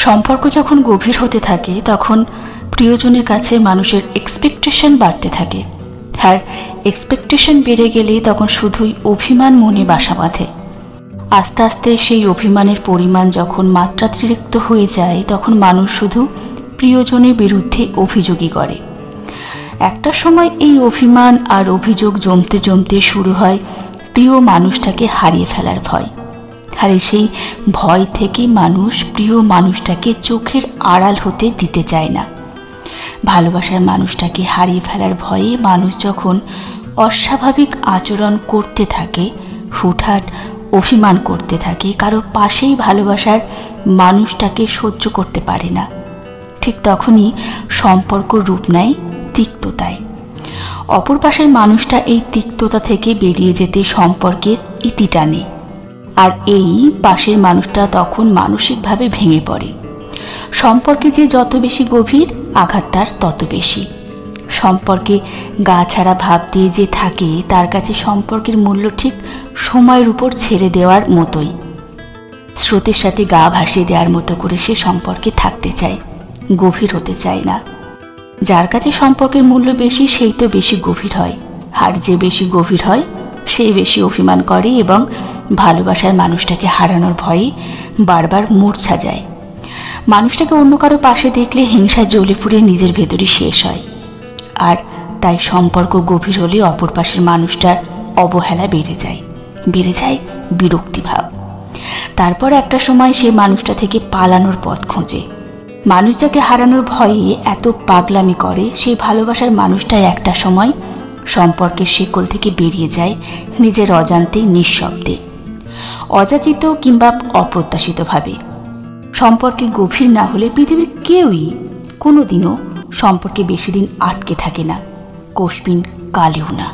সম্পর্ক যখন গভীর হতে থাকে তখন প্রিয়জনের কাছে মানুষের এক্সপেকটেশন বাড়তে থাকে। আর এক্সপেকটেশন বেড়ে গেলে তখন শুধুই অভিমান মনে বাসা বাঁধে। আস্তে আস্তে সেই অভিমানের পরিমাণ যখন মাত্রাতিরিক্ত হয়ে যায় তখন মানুষ শুধু প্রিয়জনের বিরুদ্ধে অভিযোগই করে। একটা সময় এই অভিমান আর অভিযোগ জমতে জমতে শুরু হয় প্রিয় মানুষটাকে হারিয়ে ফেলার ভয়। আর সেই ভয় থেকে মানুষ প্রিয় মানুষটাকে চোখের আড়াল হতে দিতে চায় না। ভালোবাসার মানুষটাকে হারিয়ে ফেলার ভয়ে মানুষ যখন অস্বাভাবিক আচরণ করতে থাকে, হুটহাট অভিমান করতে থাকে, কারো পাশেই ভালোবাসার মানুষটাকে সহ্য করতে পারে না, ঠিক তখনই সম্পর্ক রূপ নেয় তিক্ততায়। অপর পাশের মানুষটা এই তিক্ততা থেকে বেরিয়ে যেতে সম্পর্কের ইতি টানে, আর এই পাশের মানুষটা তখন মানসিকভাবে ভেঙে পড়ে। সম্পর্কে যে যত বেশি গভীর, আঘাত তার তত বেশি। সম্পর্কে গা ছাড়া ভাব দিয়ে যে থাকে তার কাছে সম্পর্কের মূল্য ঠিক সময়ের উপর ছেড়ে দেওয়ার মতোই। স্রোতের সাথে গা ভাসিয়ে দেওয়ার মতো করে সে সম্পর্কে থাকতে চায়, গভীর হতে চায় না। যার কাছে সম্পর্কের মূল্য বেশি সেই তো বেশি গভীর হয়, আর যে বেশি গভীর হয় সেই বেশি অভিমান করে এবং ভালোবাসার মানুষটাকে হারানোর ভয়ে বারবার মূর্ছা যায়। মানুষটাকে অন্য কারো পাশে দেখলে হিংসা জ্বলে পুড়ে নিজের ভেতরই শেষ হয়। আর তাই সম্পর্ক গভীর হলে অপর পাশের মানুষটার অবহেলা বেড়ে যায় বিরক্তিভাব। তারপর একটা সময় সে মানুষটা থেকে পালানোর পথ খোঁজে। মানুষ যাকে হারানোর ভয়ে এত পাগলামি করে সেই ভালোবাসার মানুষটাই একটা সময় সম্পর্কের শিকল থেকে বেরিয়ে যায় নিজের অজান্তে, নিঃশব্দে, অযাচিত কিংবা অপ্রত্যাশিতভাবে। সম্পর্কে গভীর না হলে পৃথিবীর কেউই কোনোদিনও সম্পর্কে বেশি দিন আটকে থাকে না, কোশবিন কালেও না।